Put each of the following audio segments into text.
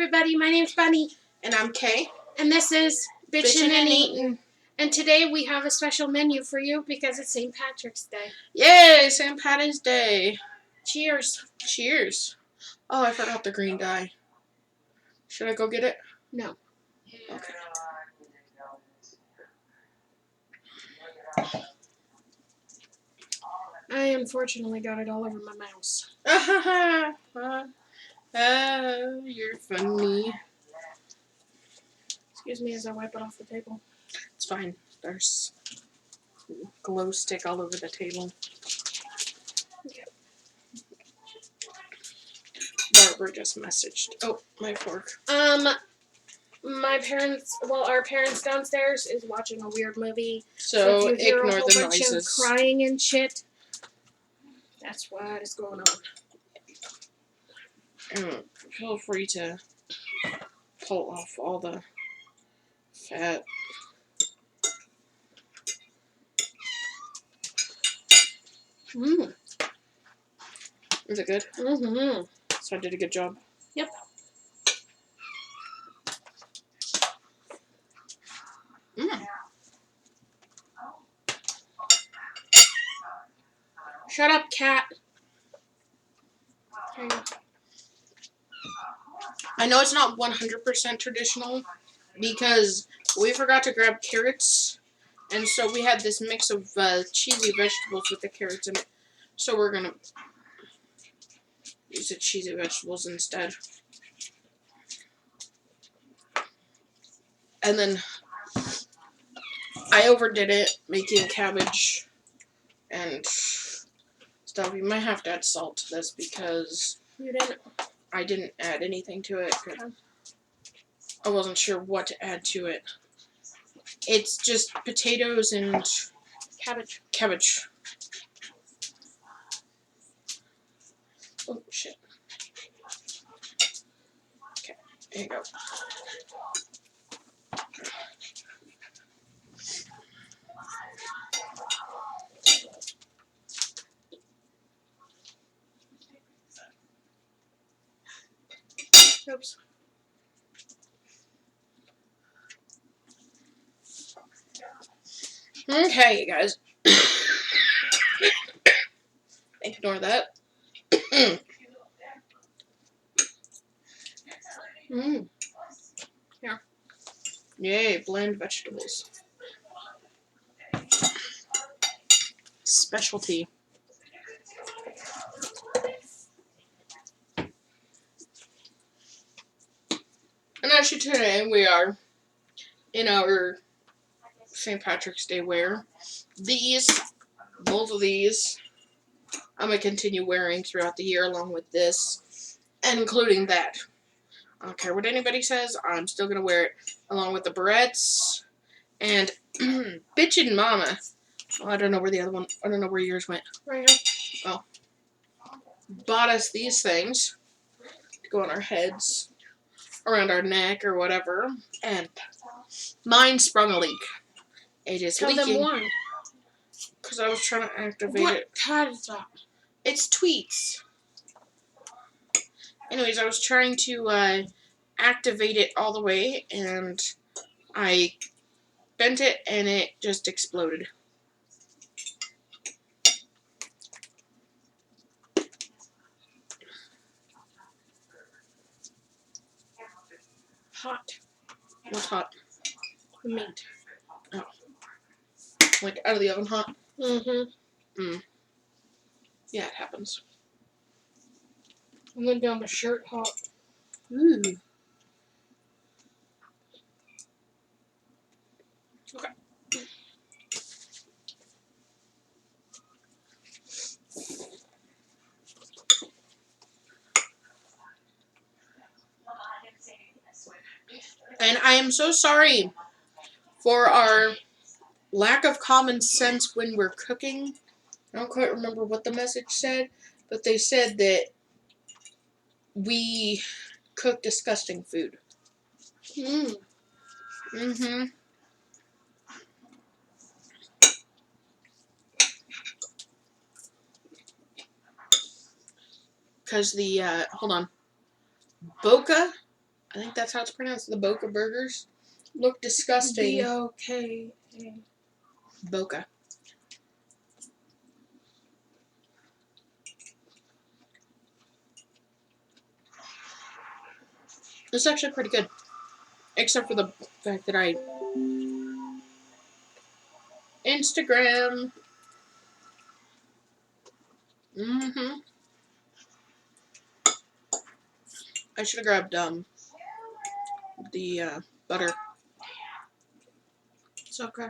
everybody. My name's Bunny. And I'm Kay. And this is Bitchin' and Eatin'. Eatin'. And today we have a special menu for you because it's St. Patrick's Day. Yay, St. Patty's Day. Cheers. Cheers. Oh, I forgot the green dye. Should I go get it? No. Okay. I unfortunately got it all over my mouse. You're funny. Excuse me as I wipe it off the table. It's fine. There's glow stick all over the table. Okay. Barbara just messaged. Oh, my fork. Our parents downstairs is watching a weird movie. So if you hear ignore a whole the bunch noises. of crying and shit, that's what is going on. Feel free to pull off all the fat. Mmm. Is it good? Mm-hmm. So I did a good job. Yep. Mm. Shut up, cat. There you go. I know it's not 100% traditional because we forgot to grab carrots, and so we had this mix of cheesy vegetables with the carrots in it. So we're gonna use the cheesy vegetables instead. And then I overdid it making cabbage and stuff. You might have to add salt to this because You didn't. I didn't add anything to it. Okay. I wasn't sure what to add to it. It's just potatoes and Cabbage. cabbage. Oh, shit. Okay, there you go. Oops. Okay, you guys. Ignore that. Mmm. Yay, bland vegetables. Specialty. And actually today we are in our St. Patrick's Day wear. Both of these, I'm going to continue wearing throughout the year along with this, and including that. I don't care what anybody says, I'm still going to wear it along with the barrettes and Bitchin' Mama. Oh, I don't know where the other one, I don't know where yours went. Right here. Oh. Bought us these things to go on our heads, around our neck or whatever, and mine sprung a leak. It is Tell leaking. them why. Because I was trying to activate What it. cat is that? It's tweets. Anyways, I was trying to activate it all the way, and I bent it, and it just exploded. Hot. What's hot? The meat. Oh. Like out of the oven hot? Mm-hmm. Mm. Yeah, it happens. And then down the shirt hot. Ooh. Okay. And I am so sorry for our lack of common sense when we're cooking. I don't quite remember what the message said, but they said that we cook disgusting food. Mmm. Mm-hmm. Because hold on. Boca I think that's how it's pronounced. The Boca burgers look disgusting. B-O-K-A. Boca. It's actually pretty good. Except for the fact that I... Instagram. I should have grabbed the butter. It's okay.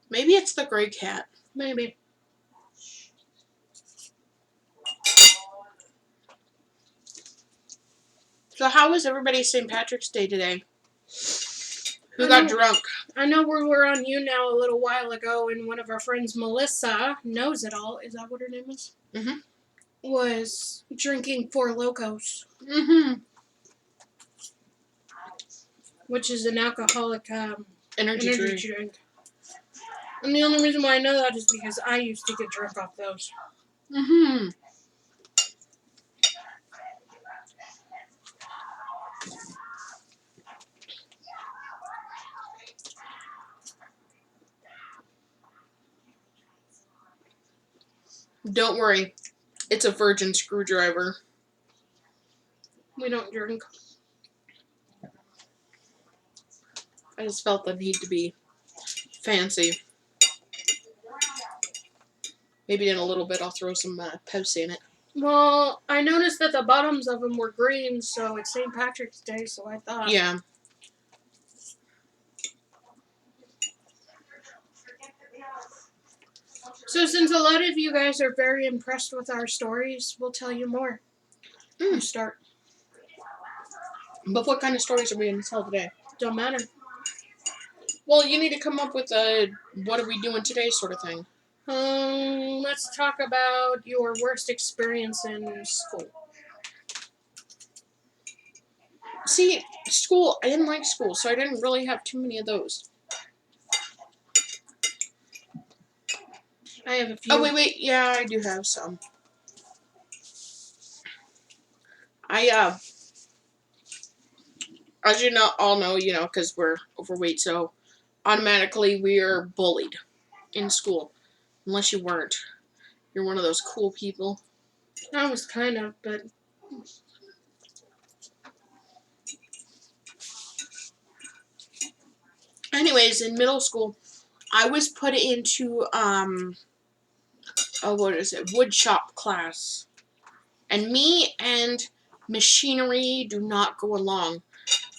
Maybe it's the gray cat. Maybe. So how was everybody's St. Patrick's Day today? Who got drunk? I know we were on You Now a little while ago, and one of our friends, Melissa, knows it all. Is that what her name is? Mm-hmm. Was drinking Four Locos. Mm-hmm. Which is an alcoholic Energy drink. And the only reason why I know that is because I used to get drunk off those. Mm-hmm. Don't worry. It's a virgin screwdriver. We don't drink. I just felt the need to be fancy. Maybe in a little bit I'll throw some Pepsi in it. Well, I noticed that the bottoms of them were green, so it's St. Patrick's Day, so I thought. Yeah. So since a lot of you guys are very impressed with our stories, we'll tell you more. You start. But what kind of stories are we going to tell today? Don't matter. Well, you need to come up with a what are we doing today sort of thing. Let's talk about your worst experience in school. See, school, I didn't like school, so I didn't really have too many of those. I have a few. Oh, wait. Yeah, I do have some. As you know, all know, because we're overweight, so automatically we are bullied in school. Unless you weren't. You're one of those cool people. I was kind of, but... Anyways, in middle school, I was put into, wood shop class. And me and machinery do not go along.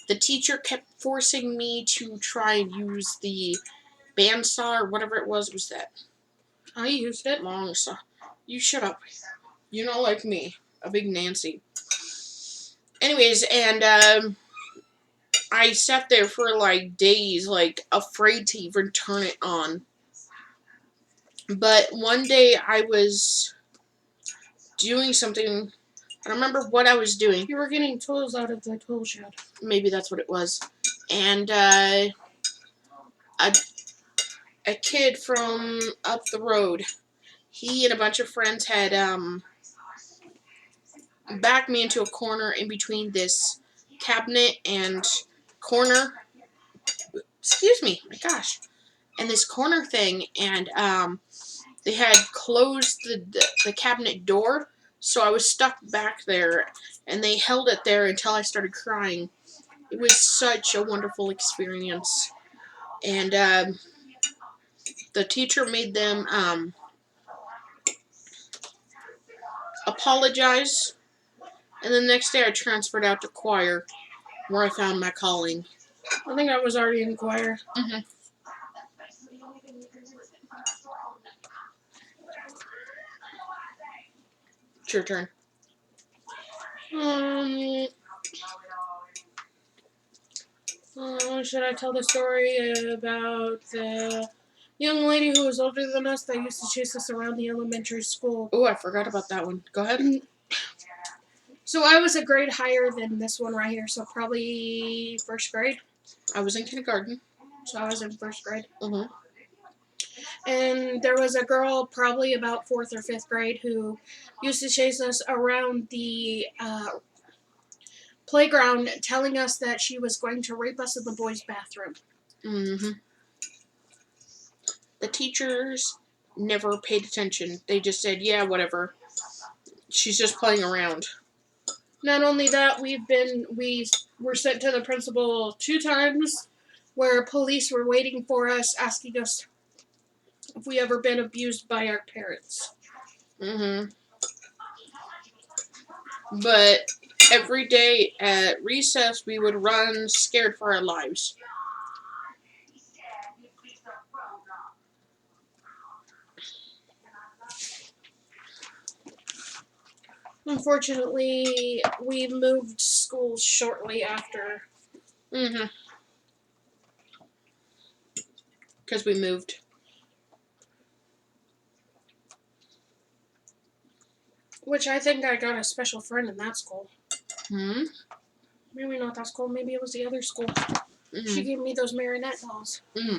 The teacher kept forcing me to try and use the bandsaw or whatever it was. Was that? I used it. Long saw. You shut up. You're not like me. A big Nancy. Anyways, and I sat there for like days, like afraid to even turn it on. But one day I was doing something. I don't remember what I was doing. You were getting tools out of the tool shed. Maybe that's what it was. And a kid from up the road, he and a bunch of friends had backed me into a corner in between this cabinet and corner. Excuse me, my gosh. And this corner thing, and they had closed the cabinet door, so I was stuck back there, and they held it there until I started crying. It was such a wonderful experience. And the teacher made them apologize, and the next day I transferred out to choir, where I found my calling. I think I was already in choir. Mm-hmm. It's your turn. Should I tell the story about the young lady who was older than us that used to chase us around the elementary school? Oh, I forgot about that one. Go ahead. So I was a grade higher than this one right here, so probably first grade. I was in kindergarten. So I was in first grade. Mm-hmm. And there was a girl, probably about 4th or 5th grade, who used to chase us around the playground, telling us that she was going to rape us in the boys' bathroom. Mm-hmm. The teachers never paid attention. They just said, yeah, whatever. She's just playing around. Not only that, we were sent to the principal 2 times, where police were waiting for us, asking us if we ever been abused by our parents. Mm-hmm. But every day at recess, we would run scared for our lives. Unfortunately, we moved schools shortly after. Mm-hmm. Because we moved. Which I think I got a special friend in that school. Hmm? Maybe not that school, maybe it was the other school. Mm-hmm. She gave me those marionette dolls. Mm-hmm.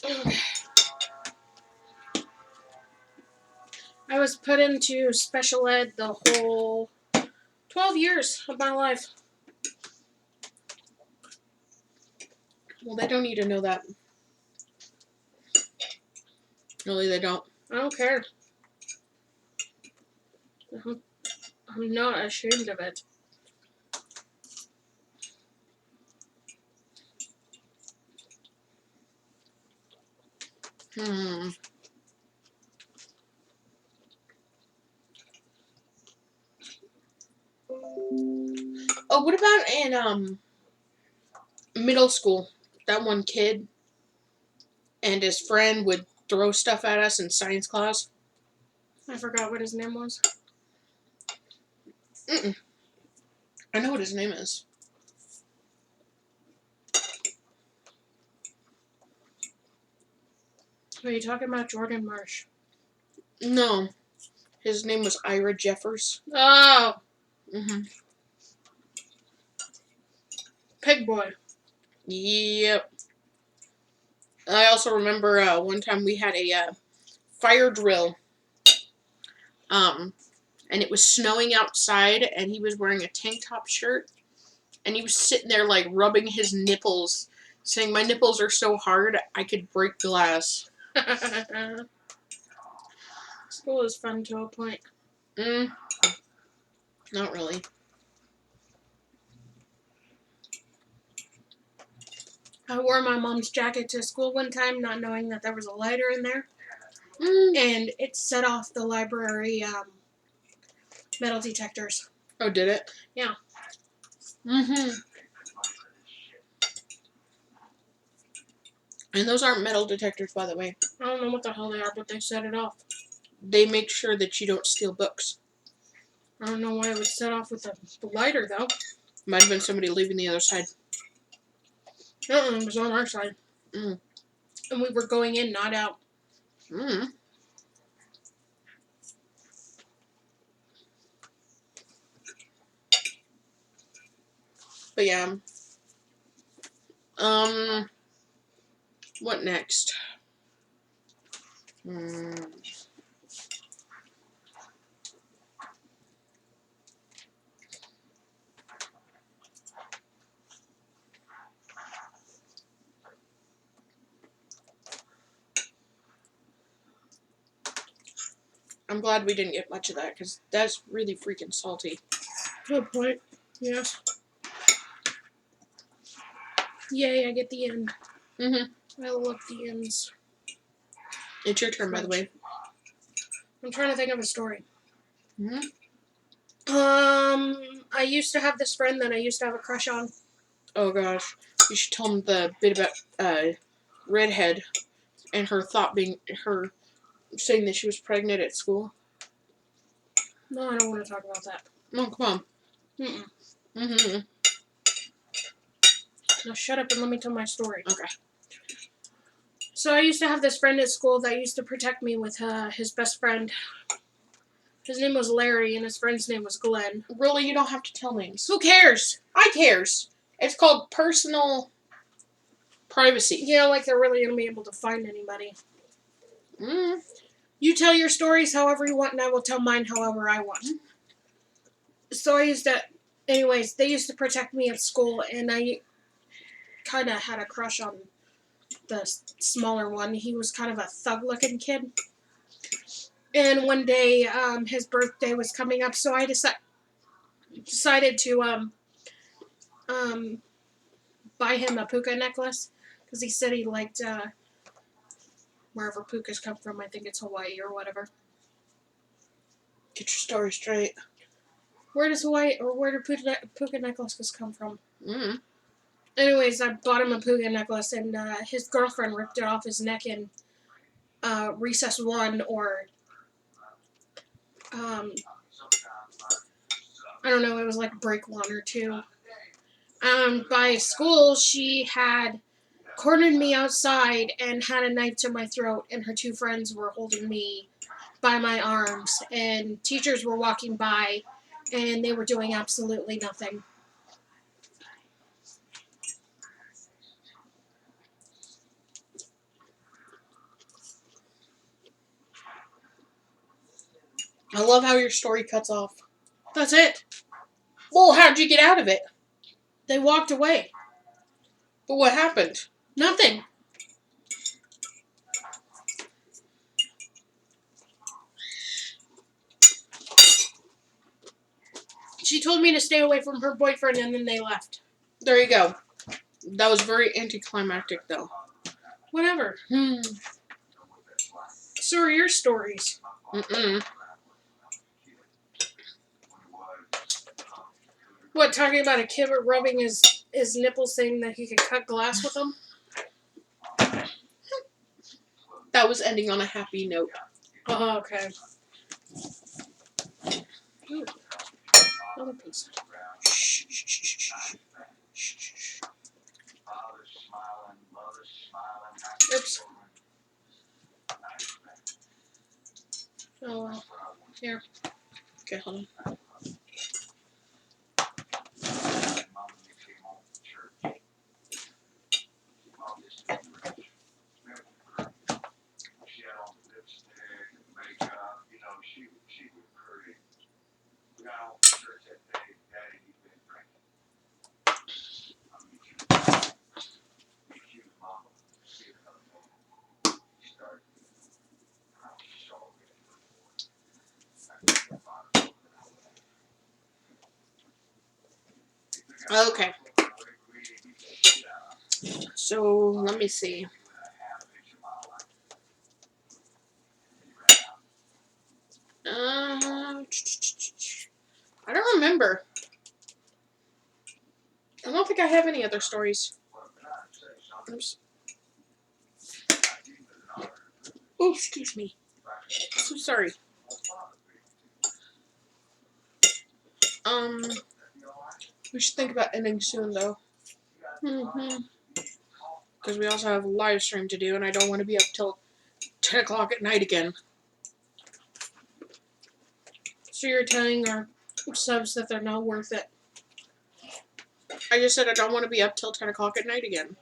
Okay. I was put into special ed the whole 12 years of my life. Well, they don't need to know that. Really, they don't. I don't care. I'm not ashamed of it. Hmm. Oh, what about in middle school? That one kid and his friend would throw stuff at us in science class. I forgot what his name was. Mm-mm. I know what his name is. Are you talking about Jordan Marsh? No. His name was Ira Jeffers. Oh, Mm-hmm. Pig Boy. Yep. I also remember one time we had a fire drill. And it was snowing outside, and he was wearing a tank top shirt, and he was sitting there like rubbing his nipples, saying, "My nipples are so hard I could break glass." School is fun to a point. Not really. I wore my mom's jacket to school one time, not knowing that there was a lighter in there, Mm. and it set off the library metal detectors. Oh, did it? Yeah. Mm-hmm. And those aren't metal detectors, by the way. I don't know what the hell they are, but they set it off. They make sure that you don't steal books. I don't know why it would set off with the lighter, though. Might have been somebody leaving the other side. It was on our side. Mm. And we were going in, not out. Mm. But yeah. What next? I'm glad we didn't get much of that, because that's really freaking salty. Good point. Yes. Yay, I get the end. Mm-hmm. I love the ends. It's your turn, by the way. I'm trying to think of a story. Mm-hmm. I used to have this friend that I used to have a crush on. Oh, gosh. You should tell them the bit about Redhead and her saying that she was pregnant at school. No, I don't want to talk about that. No, come on. Mm-mm. Mm-hmm. Now shut up and let me tell my story. Okay. So I used to have this friend at school that used to protect me with his best friend. His name was Larry, and his friend's name was Glenn. Really, you don't have to tell names. Who cares? I cares. It's called personal Privacy. Yeah, like they're really going to be able to find anybody. Mm. You tell your stories however you want, and I will tell mine however I want. So I used to... Anyways, they used to protect me at school, and I kind of had a crush on the smaller one. He was kind of a thug-looking kid. And one day, his birthday was coming up, so I decided to buy him a puka necklace, because he said he liked wherever pukas come from. I think it's Hawaii or whatever. Get your story straight. Where does Hawaii, or where do puka necklaces come from? Mm. Anyways, I bought him a puka necklace, and his girlfriend ripped it off his neck in recess 1, or I don't know, it was like break 1 or 2. By school, she had cornered me outside and had a knife to my throat, and her 2 friends were holding me by my arms, and teachers were walking by, and they were doing absolutely nothing. I love how your story cuts off. That's it. Well, how'd you get out of it? They walked away. But what happened? Nothing. She told me to stay away from her boyfriend, and then they left. There you go. That was very anticlimactic, though. Whatever. So are your stories. Mm-mm. What, talking about a kid rubbing his nipples saying that he could cut glass with them? That was ending on a happy note. Oh, okay. Ooh, another piece. Shh, shh, shh, shh, shh. Oops. Oh, here. Okay, hold on. Okay. So, let me see. I don't remember. I don't think I have any other stories. Oops. Oh, excuse me. So sorry. We should think about ending soon, though. Because we also have a live stream to do, and I don't want to be up till 10 o'clock at night again. So you're telling our subs that they're not worth it. I just said I don't want to be up till 10 o'clock at night again.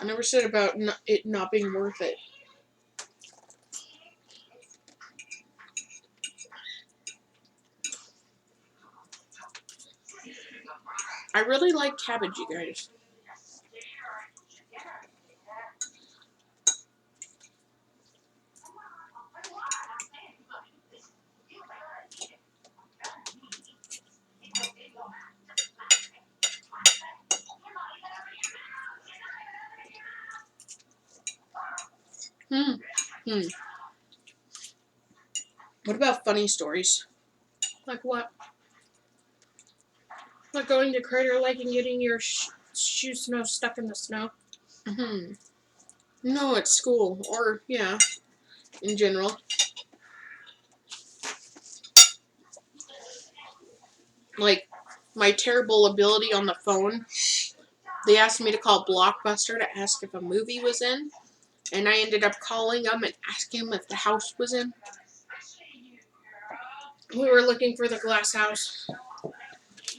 I never said about it not being worth it. I really like cabbage, you guys. What about funny stories? Like what? Like going to Crater Lake and getting your shoe snow stuck in the snow? No, at school. Or, yeah, in general. Like, my terrible ability on the phone. They asked me to call Blockbuster to ask if a movie was in. And I ended up calling them and asking them if the house was in. We were looking for the glass house.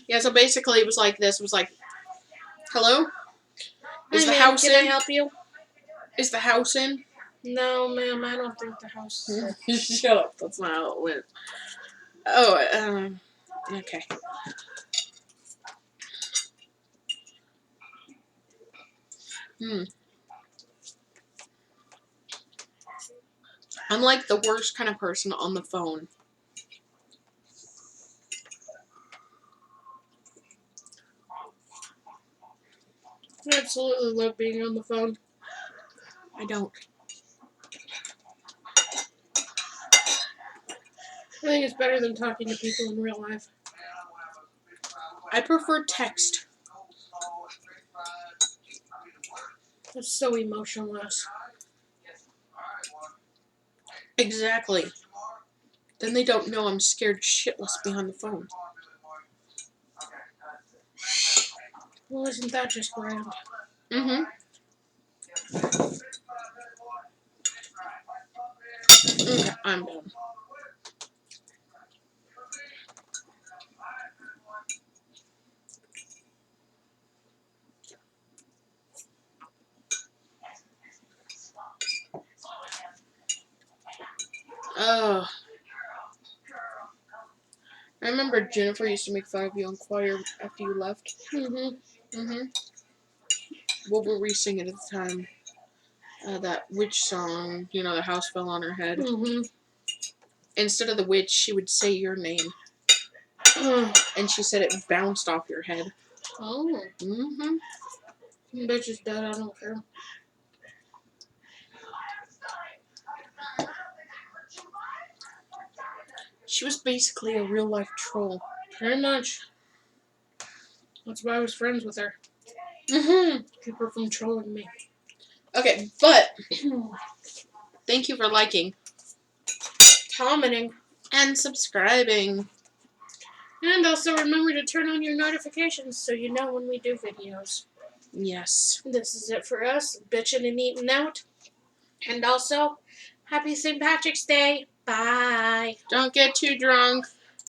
Yeah, so basically it was like this. It was like, hello? Is Hi, the ma'am, house can I in? help you? Is the house in? No, ma'am, I don't think the house is in. Shut up. That's not how it went. Oh, okay. I'm like the worst kind of person on the phone. I absolutely love being on the phone. I don't. I think it's better than talking to people in real life. I prefer text. It's so emotionless. Exactly. Then they don't know I'm scared shitless behind the phone. Well, isn't that just grand? Mm-hmm. Okay, I'm done. Oh. I remember Jennifer used to make fun of you on choir after you left. Mm-hmm. Mm-hmm. What were we singing at the time? That witch song, you know, the house fell on her head. Mm-hmm. Instead of the witch, she would say your name. And she said it bounced off your head. Oh. Mm-hmm. Bitch is dead, I don't care. She was basically a real life troll. Very much. That's why I was friends with her. Mm-hmm. Keep her from trolling me. Okay, but thank you for liking, Commenting. and subscribing. And also remember to turn on your notifications so you know when we do videos. Yes. This is it for us, bitching and eating out. And also, happy St. Patrick's Day. Bye. Don't get too drunk.